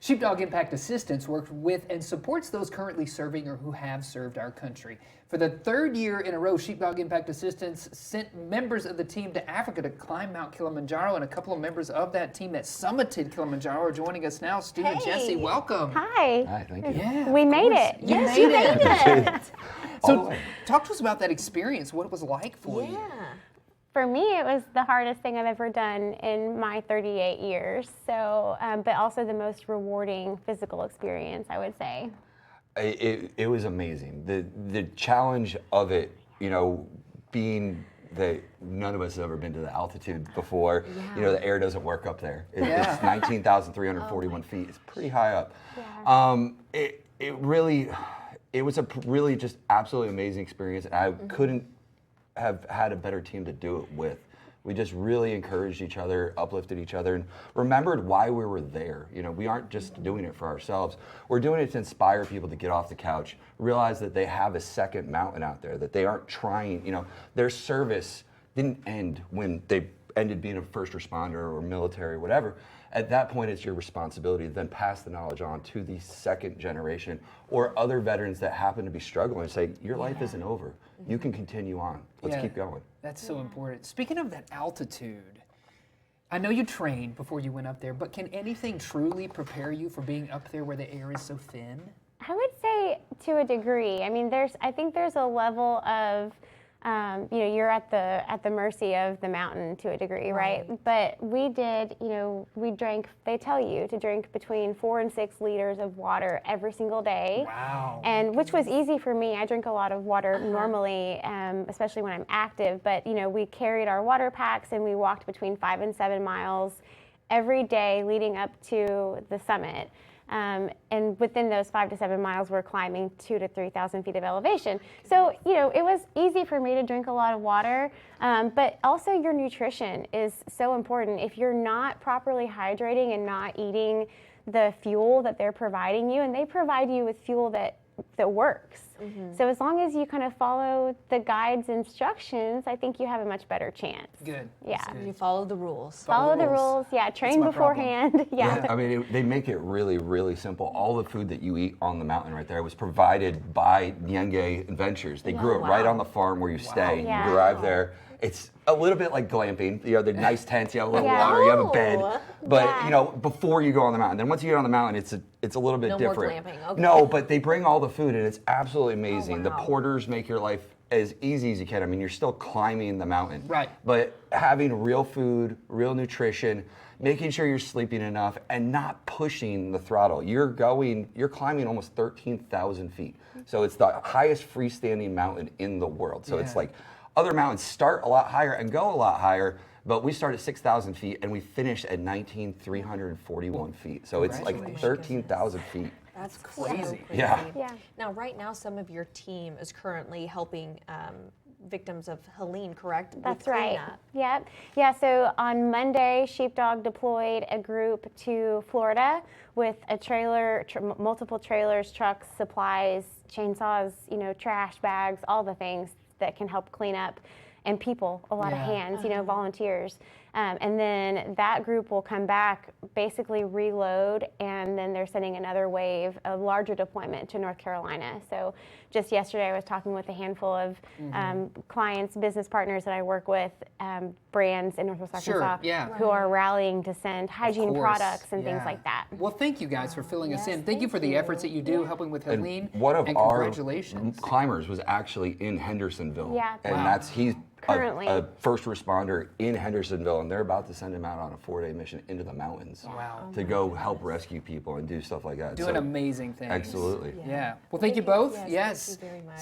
Sheepdog Impact Assistance works with and supports those currently serving or who have served our country. For the third year in a row, Sheepdog Impact Assistance sent members of the team to Africa to climb Mount Kilimanjaro, and a couple of members of that team that summited Kilimanjaro are joining us now. Stu and Jesse, welcome. Hi. Hi, thank you. Yeah, We made it. Yes, you made it. So talk to us about that experience, what it was like for you. For me, it was the hardest thing I've ever done in my 38 years. So, but also the most rewarding physical experience, I would say. It was amazing. The challenge of it, you know, being that none of us have ever been to the altitude before. You know, the air doesn't work up there. It's 19,341 feet. It's pretty high up. It was a really just absolutely amazing experience. And I couldn't have had a better team to do it with. We just really encouraged each other, uplifted each other, and remembered why we were there. You know, we aren't just doing it for ourselves. We're doing it to inspire people to get off the couch, realize that they have a second mountain out there, that they aren't trying, you know, their service didn't end when they ended being a first responder or military or whatever. At that point, it's your responsibility to then pass the knowledge on to the second generation or other veterans that happen to be struggling and say, your life isn't over. You can continue on. Let's keep going. That's so important. Speaking of that altitude, I know you trained before you went up there, but can anything truly prepare you for being up there where the air is so thin? I would say to a degree. I mean, I think there's a level of, you know, you're at the mercy of the mountain to a degree, right? But we did, you know, we drank, they tell you to drink between 4 and 6 liters of water every single day. Wow. And which was easy for me. I drink a lot of water normally, especially when I'm active. But, you know, we carried our water packs and we walked between 5 and 7 miles every day leading up to the summit. And within those 5 to 7 miles, we're climbing 2,000 to 3,000 feet of elevation. So, you know, it was easy for me to drink a lot of water, but also your nutrition is so important. If you're not properly hydrating and not eating the fuel that they're providing you, and they provide you with fuel that works. So as long as you kind of follow the guide's instructions, I think you have a much better chance. Good. Yeah. You follow the rules. Follow the rules. Yeah. Train my beforehand. Yeah. I mean, they make it really, really simple. All the food that you eat on the mountain right there was provided by Nyenge Adventures. They grew it right on the farm where you stay. Yeah. You arrive there. It's a little bit like glamping. You know, the nice tents, you have a little water, you have a bed. But, you know, before you go on the mountain. Then once you get on the mountain, it's a little bit different. No more glamping. Okay. No, but they bring all the food and it's absolutely amazing. The porters make your life as easy as you can. I mean, you're still climbing the mountain. Right. But having real food, real nutrition, making sure you're sleeping enough and not pushing the throttle. You're climbing almost 13,000 feet. So it's the highest freestanding mountain in the world. So it's like other mountains start a lot higher and go a lot higher, but we start at 6,000 feet and we finish at 19,341 feet. So it's like 13,000 feet. That's crazy. So crazy. Yeah. Now, right now, some of your team is currently helping victims of Helene, correct? That's right. Yep. Yeah, so on Monday, Sheepdog deployed a group to Florida with a trailer, multiple trailers, trucks, supplies, chainsaws, you know, trash bags, all the things that can help clean up, and people, a lot of hands, you know, volunteers. And then that group will come back, basically reload, and then they're sending another wave, a larger deployment to North Carolina. So just yesterday I was talking with a handful of clients, business partners that I work with, brands in Northwest Arkansas, who are rallying to send hygiene products and things like that. Well, thank you guys for filling us in. Thank you for the efforts that you do helping with Helene. And one of our congratulations. climbers was actually in Hendersonville. Yeah. And he's Currently. a first responder in Hendersonville, and they're about to send him out on a 4-day mission into the mountains to go help rescue people and do stuff like that. Doing amazing things. Absolutely. Yeah. Well, thank you both. Yes. Thank you very much.